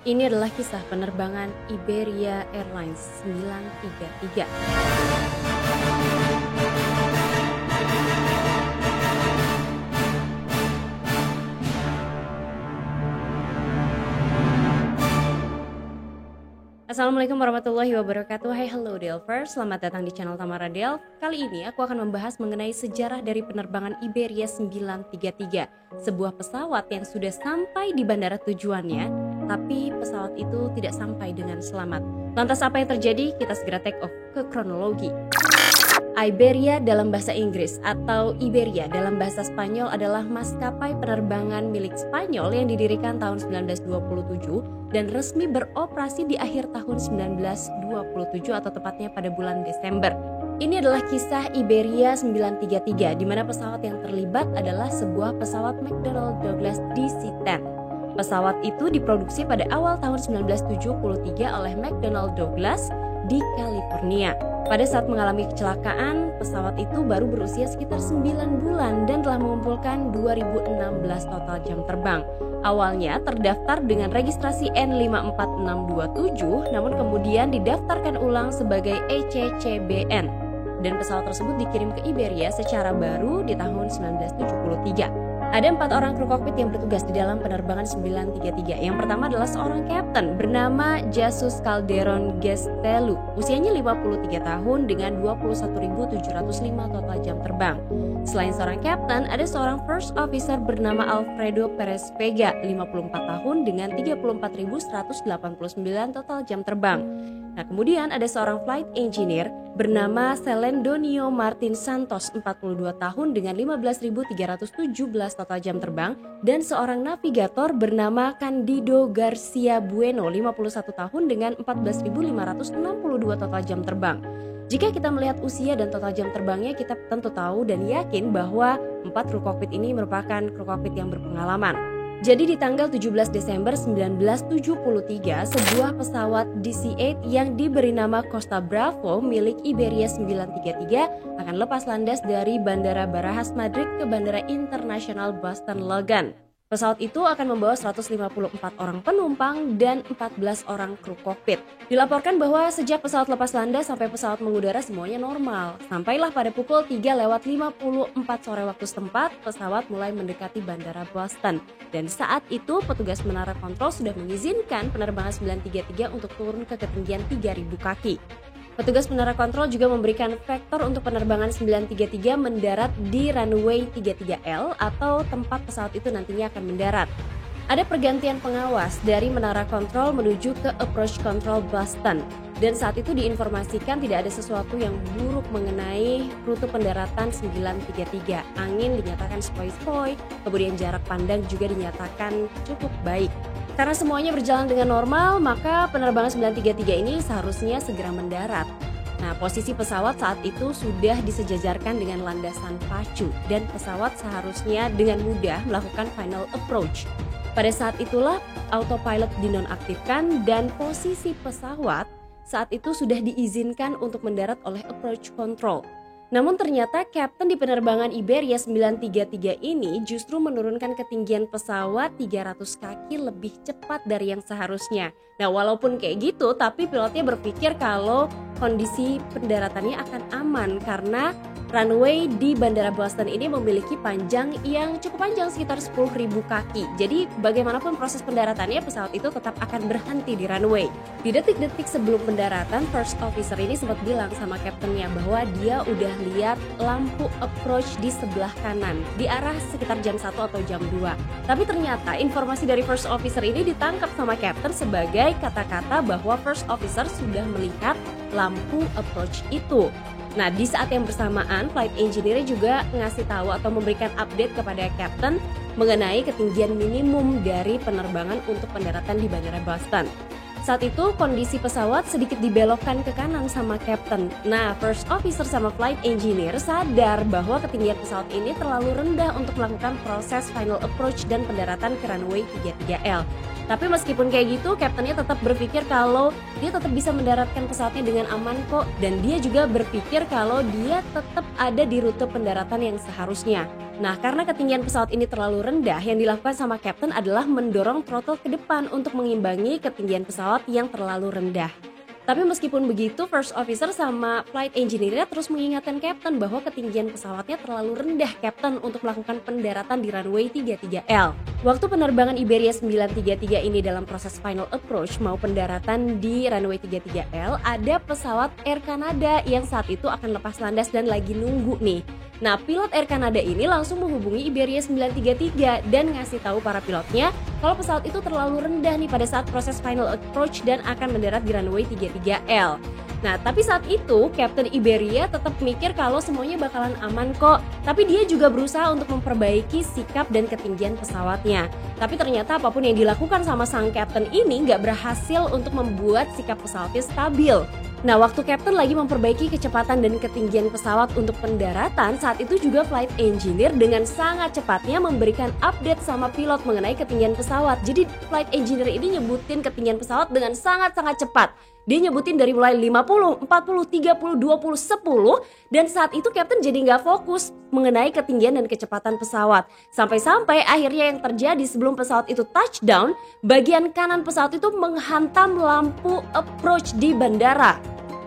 Ini adalah kisah penerbangan Iberia Airlines 933. Assalamualaikum warahmatullahi wabarakatuh. Hai, hello Delvers, selamat datang di channel Tamara Delv. Kali ini aku akan membahas mengenai sejarah dari penerbangan Iberia 933, sebuah pesawat yang sudah sampai di bandara tujuannya, tapi pesawat itu tidak sampai dengan selamat. Lantas apa yang terjadi? Kita segera take off ke kronologi. Iberia dalam bahasa Inggris atau Iberia dalam bahasa Spanyol adalah maskapai penerbangan milik Spanyol yang didirikan tahun 1927 dan resmi beroperasi di akhir tahun 1927 atau tepatnya pada bulan Desember. Ini adalah kisah Iberia 933 di mana pesawat yang terlibat adalah sebuah pesawat McDonnell Douglas DC-10. Pesawat itu diproduksi pada awal tahun 1973 oleh McDonnell Douglas di California. Pada saat mengalami kecelakaan, pesawat itu baru berusia sekitar 9 bulan dan telah mengumpulkan 2016 total jam terbang. Awalnya terdaftar dengan registrasi N54627, namun kemudian didaftarkan ulang sebagai ECCBN. Dan pesawat tersebut dikirim ke Iberia secara baru di tahun 1973. Ada 4 orang kru kokpit yang bertugas di dalam penerbangan 933. Yang pertama adalah seorang kapten bernama Jesus Calderon Gestelu. Usianya 53 tahun dengan 21.705 total jam terbang. Selain seorang kapten, ada seorang first officer bernama Alfredo Perez Vega, 54 tahun dengan 34.189 total jam terbang. Nah, kemudian ada seorang flight engineer bernama Celendonio Martin Santos, 42 tahun dengan 15.317 total jam terbang, dan seorang navigator bernama Candido Garcia Bueno, 51 tahun dengan 14.562 total jam terbang. Jika kita melihat usia dan total jam terbangnya, kita tentu tahu dan yakin bahwa 4 kru kokpit ini merupakan kru kokpit yang berpengalaman. Jadi di tanggal 17 Desember 1973, sebuah pesawat DC-8 yang diberi nama Costa Bravo milik Iberia 933 akan lepas landas dari Bandara Barajas Madrid ke Bandara Internasional Boston Logan. Pesawat itu akan membawa 154 orang penumpang dan 14 orang kru kokpit. Dilaporkan bahwa sejak pesawat lepas landas sampai pesawat mengudara semuanya normal. Sampailah pada pukul 3:54 sore waktu setempat, pesawat mulai mendekati Bandara Boston. Dan saat itu petugas menara kontrol sudah mengizinkan penerbangan 933 untuk turun ke ketinggian 3.000 kaki. Petugas menara kontrol juga memberikan vektor untuk penerbangan 933 mendarat di runway 33L atau tempat pesawat itu nantinya akan mendarat. Ada pergantian pengawas dari menara kontrol menuju ke approach control Boston. Dan saat itu diinformasikan tidak ada sesuatu yang buruk mengenai rute pendaratan 933. Angin dinyatakan sepoi-sepoi, kemudian jarak pandang juga dinyatakan cukup baik. Karena semuanya berjalan dengan normal, maka penerbangan 933 ini seharusnya segera mendarat. Nah, posisi pesawat saat itu sudah disejajarkan dengan landasan pacu dan pesawat seharusnya dengan mudah melakukan final approach. Pada saat itulah autopilot dinonaktifkan dan posisi pesawat saat itu sudah diizinkan untuk mendarat oleh approach control. Namun ternyata kapten di penerbangan Iberia 933 ini justru menurunkan ketinggian pesawat 300 kaki lebih cepat dari yang seharusnya. Nah, walaupun kayak gitu, tapi pilotnya berpikir kalau kondisi pendaratannya akan aman karena runway di Bandara Boston ini memiliki panjang yang cukup panjang, sekitar 10.000 kaki. Jadi bagaimanapun proses pendaratannya, pesawat itu tetap akan berhenti di runway. Di detik-detik sebelum pendaratan, first officer ini sempat bilang sama kaptennya bahwa dia udah lihat lampu approach di sebelah kanan di arah sekitar jam 1 atau jam 2. Tapi ternyata informasi dari first officer ini ditangkap sama kapten sebagai kata-kata bahwa first officer sudah melihat lampu approach itu. Nah, di saat yang bersamaan, flight engineer juga ngasih tahu atau memberikan update kepada kapten mengenai ketinggian minimum dari penerbangan untuk pendaratan di Bandara Boston. Saat itu kondisi pesawat sedikit dibelokkan ke kanan sama kapten. Nah, first officer sama flight engineer sadar bahwa ketinggian pesawat ini terlalu rendah untuk melakukan proses final approach dan pendaratan ke runway 33L. Tapi meskipun kayak gitu, kaptennya tetap berpikir kalau dia tetap bisa mendaratkan pesawatnya dengan aman kok. Dan dia juga berpikir kalau dia tetap ada di rute pendaratan yang seharusnya. Nah, karena ketinggian pesawat ini terlalu rendah, yang dilakukan sama kapten adalah mendorong throttle ke depan untuk mengimbangi ketinggian pesawat yang terlalu rendah. Tapi meskipun begitu, first officer sama flight engineer terus mengingatkan kapten bahwa ketinggian pesawatnya terlalu rendah, kapten, untuk melakukan pendaratan di runway 33L. Waktu penerbangan Iberia 933 ini dalam proses final approach mau pendaratan di runway 33L, ada pesawat Air Canada yang saat itu akan lepas landas dan lagi nunggu nih. Nah, pilot Air Canada ini langsung menghubungi Iberia 933 dan ngasih tahu para pilotnya kalau pesawat itu terlalu rendah nih pada saat proses final approach dan akan mendarat di runway 33L. Nah, tapi saat itu Kapten Iberia tetap mikir kalau semuanya bakalan aman kok. Tapi dia juga berusaha untuk memperbaiki sikap dan ketinggian pesawatnya. Tapi ternyata apapun yang dilakukan sama sang kapten ini nggak berhasil untuk membuat sikap pesawatnya stabil. Nah, waktu kapten lagi memperbaiki kecepatan dan ketinggian pesawat untuk pendaratan, saat itu juga flight engineer dengan sangat cepatnya memberikan update sama pilot mengenai ketinggian pesawat. Jadi flight engineer ini nyebutin ketinggian pesawat dengan sangat-sangat cepat. Dia nyebutin dari mulai 50, 40, 30, 20, 10, dan saat itu kapten jadi nggak fokus mengenai ketinggian dan kecepatan pesawat. Sampai-sampai akhirnya yang terjadi sebelum pesawat itu touchdown, bagian kanan pesawat itu menghantam lampu approach di bandara.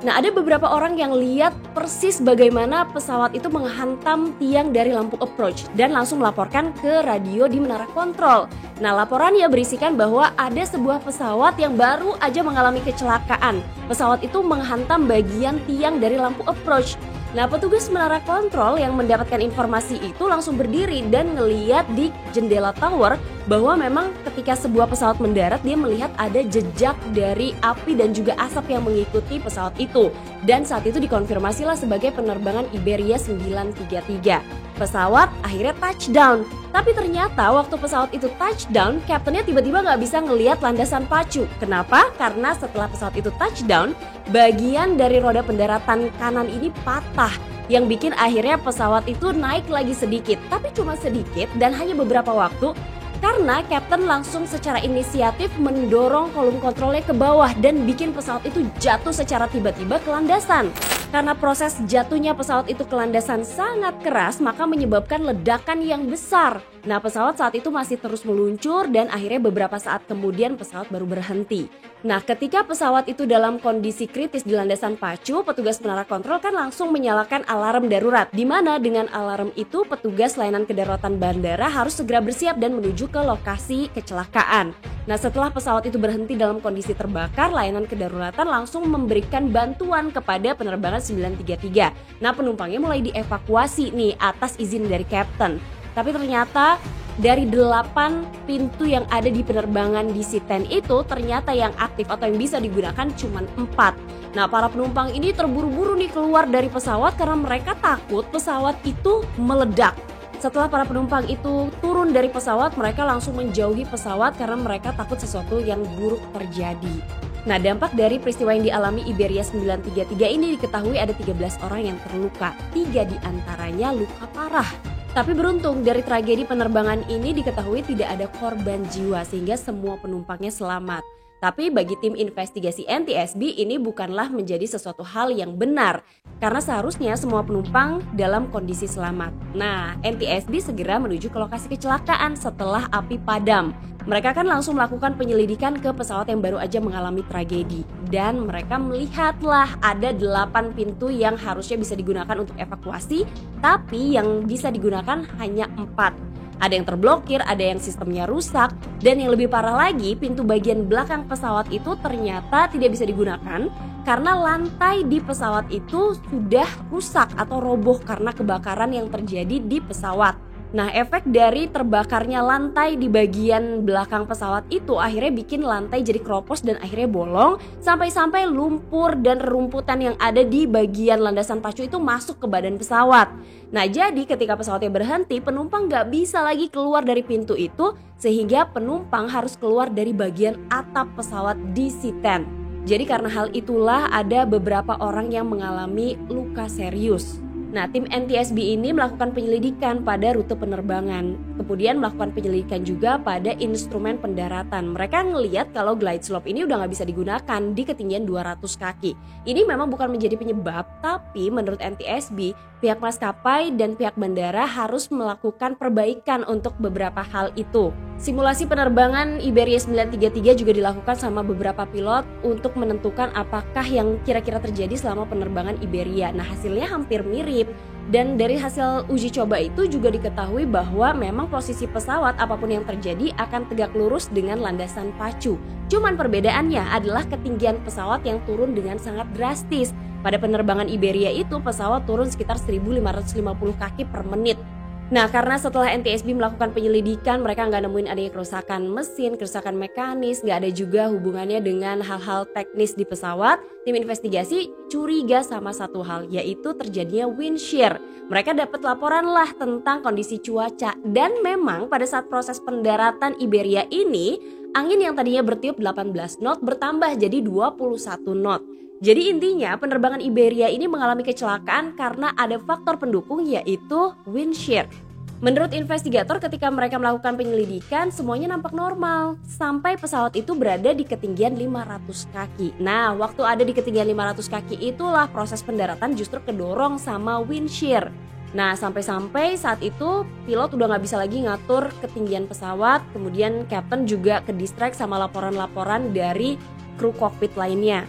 Nah, ada beberapa orang yang lihat persis bagaimana pesawat itu menghantam tiang dari lampu approach dan langsung melaporkan ke radio di menara kontrol. Nah, laporannya berisikan bahwa ada sebuah pesawat yang baru aja mengalami kecelakaan. Pesawat itu menghantam bagian tiang dari lampu approach. Nah, petugas menara kontrol yang mendapatkan informasi itu langsung berdiri dan ngeliat di jendela tower bahwa memang ketika sebuah pesawat mendarat dia melihat ada jejak dari api dan juga asap yang mengikuti pesawat itu. Dan saat itu dikonfirmasilah sebagai penerbangan Iberia 933. Pesawat akhirnya touchdown. Tapi ternyata waktu pesawat itu touchdown, kaptennya tiba-tiba nggak bisa ngelihat landasan pacu. Kenapa? Karena setelah pesawat itu touchdown, bagian dari roda pendaratan kanan ini patah, yang bikin akhirnya pesawat itu naik lagi sedikit, tapi cuma sedikit dan hanya beberapa waktu. Karena kapten langsung secara inisiatif mendorong kolom kontrolnya ke bawah dan bikin pesawat itu jatuh secara tiba-tiba ke landasan. Karena proses jatuhnya pesawat itu ke landasan sangat keras, maka menyebabkan ledakan yang besar. Nah, pesawat saat itu masih terus meluncur dan akhirnya beberapa saat kemudian pesawat baru berhenti. Nah, ketika pesawat itu dalam kondisi kritis di landasan pacu, petugas menara kontrol kan langsung menyalakan alarm darurat. Di mana dengan alarm itu petugas layanan kedaruratan bandara harus segera bersiap dan menuju ke lokasi kecelakaan. Nah, setelah pesawat itu berhenti dalam kondisi terbakar, layanan kedaruratan langsung memberikan bantuan kepada penerbangan 933. Nah, penumpangnya mulai dievakuasi nih atas izin dari kapten. Tapi ternyata dari 8 pintu yang ada di penerbangan di C-10 itu ternyata yang aktif atau yang bisa digunakan cuma 4. Nah, para penumpang ini terburu-buru nih keluar dari pesawat karena mereka takut pesawat itu meledak. Setelah para penumpang itu turun dari pesawat, mereka langsung menjauhi pesawat karena mereka takut sesuatu yang buruk terjadi. Nah, dampak dari peristiwa yang dialami Iberia 933 ini diketahui ada 13 orang yang terluka. 3 diantaranya luka parah. Tapi beruntung dari tragedi penerbangan ini diketahui tidak ada korban jiwa sehingga semua penumpangnya selamat. Tapi bagi tim investigasi NTSB ini bukanlah menjadi sesuatu hal yang benar karena seharusnya semua penumpang dalam kondisi selamat. Nah, NTSB segera menuju ke lokasi kecelakaan setelah api padam. Mereka kan langsung melakukan penyelidikan ke pesawat yang baru aja mengalami tragedi. Dan mereka melihatlah ada 8 pintu yang harusnya bisa digunakan untuk evakuasi, tapi yang bisa digunakan hanya 4. Ada yang terblokir, ada yang sistemnya rusak, dan yang lebih parah lagi, pintu bagian belakang pesawat itu ternyata tidak bisa digunakan karena lantai di pesawat itu sudah rusak atau roboh karena kebakaran yang terjadi di pesawat. Nah, efek dari terbakarnya lantai di bagian belakang pesawat itu akhirnya bikin lantai jadi keropos dan akhirnya bolong sampai-sampai lumpur dan rerumputan yang ada di bagian landasan pacu itu masuk ke badan pesawat. Nah, jadi ketika pesawatnya berhenti, penumpang nggak bisa lagi keluar dari pintu itu sehingga penumpang harus keluar dari bagian atap pesawat di C-10. Jadi karena hal itulah ada beberapa orang yang mengalami luka serius. Nah, tim NTSB ini melakukan penyelidikan pada rute penerbangan. kemudian melakukan penyelidikan juga pada instrumen pendaratan. Mereka ngelihat kalau glide slope ini udah nggak bisa digunakan di ketinggian 200 kaki. Ini memang bukan menjadi penyebab, tapi menurut NTSB, pihak maskapai dan pihak bandara harus melakukan perbaikan untuk beberapa hal itu. Simulasi penerbangan Iberia 933 juga dilakukan sama beberapa pilot untuk menentukan apakah yang kira-kira terjadi selama penerbangan Iberia. Nah, hasilnya hampir mirip. Dan dari hasil uji coba itu juga diketahui bahwa memang posisi pesawat apapun yang terjadi akan tegak lurus dengan landasan pacu. Cuman perbedaannya adalah ketinggian pesawat yang turun dengan sangat drastis. Pada penerbangan Iberia itu pesawat turun sekitar 1.550 kaki per menit. Nah, karena setelah NTSB melakukan penyelidikan, mereka nggak nemuin adanya kerusakan mesin, kerusakan mekanis, nggak ada juga hubungannya dengan hal-hal teknis di pesawat. Tim investigasi curiga sama satu hal, yaitu terjadinya wind shear. Mereka dapat laporan lah tentang kondisi cuaca, dan memang pada saat proses pendaratan Iberia ini, angin yang tadinya bertiup 18 knot bertambah jadi 21 knot. Jadi intinya penerbangan Iberia ini mengalami kecelakaan karena ada faktor pendukung yaitu wind shear. Menurut investigator ketika mereka melakukan penyelidikan semuanya nampak normal sampai pesawat itu berada di ketinggian 500 kaki. Nah, waktu ada di ketinggian 500 kaki itulah proses pendaratan justru kedorong sama wind shear. Nah, sampai-sampai saat itu pilot udah gak bisa lagi ngatur ketinggian pesawat, kemudian captain juga ke distract sama laporan-laporan dari kru kokpit lainnya.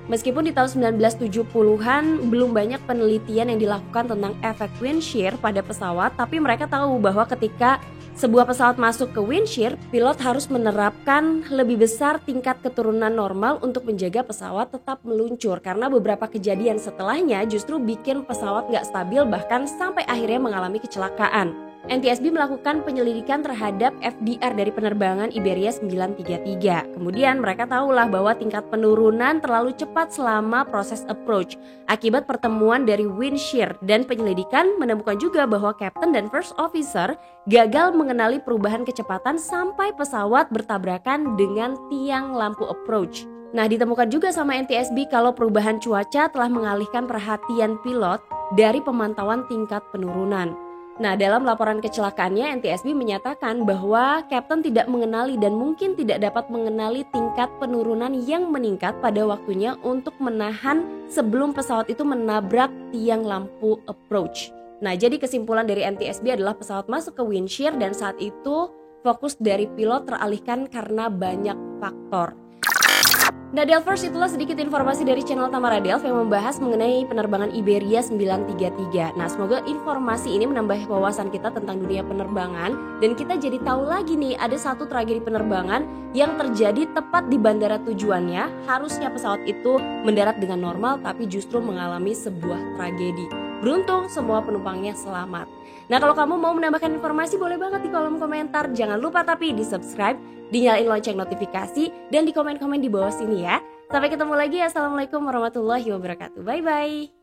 Meskipun di tahun 1970-an belum banyak penelitian yang dilakukan tentang efek wind shear pada pesawat, tapi mereka tahu bahwa ketika sebuah pesawat masuk ke wind shear, pilot harus menerapkan lebih besar tingkat keturunan normal untuk menjaga pesawat tetap meluncur. Karena beberapa kejadian setelahnya justru bikin pesawat gak stabil bahkan sampai akhirnya mengalami kecelakaan. NTSB melakukan penyelidikan terhadap FDR dari penerbangan Iberia 933. Kemudian mereka tahulah bahwa tingkat penurunan terlalu cepat selama proses approach akibat pertemuan dari wind shear, dan penyelidikan menemukan juga bahwa captain dan first officer gagal mengenali perubahan kecepatan sampai pesawat bertabrakan dengan tiang lampu approach. Nah, ditemukan juga sama NTSB kalau perubahan cuaca telah mengalihkan perhatian pilot dari pemantauan tingkat penurunan. Nah, dalam laporan kecelakaannya, NTSB menyatakan bahwa kapten tidak mengenali dan mungkin tidak dapat mengenali tingkat penurunan yang meningkat pada waktunya untuk menahan sebelum pesawat itu menabrak tiang lampu approach. Nah, jadi kesimpulan dari NTSB adalah pesawat masuk ke wind shear dan saat itu fokus dari pilot teralihkan karena banyak faktor. Nah, Delvers, itulah sedikit informasi dari channel Tamara Delv yang membahas mengenai penerbangan Iberia 933. Nah, semoga informasi ini menambah wawasan kita tentang dunia penerbangan dan kita jadi tahu lagi nih ada satu tragedi penerbangan yang terjadi tepat di bandara tujuannya. Harusnya pesawat itu mendarat dengan normal tapi justru mengalami sebuah tragedi. Beruntung semua penumpangnya selamat. Nah, kalau kamu mau menambahkan informasi boleh banget di kolom komentar. Jangan lupa tapi di subscribe, dinyalain lonceng notifikasi, dan di komen-komen di bawah sini ya. Sampai ketemu lagi. Assalamualaikum warahmatullahi wabarakatuh. Bye-bye.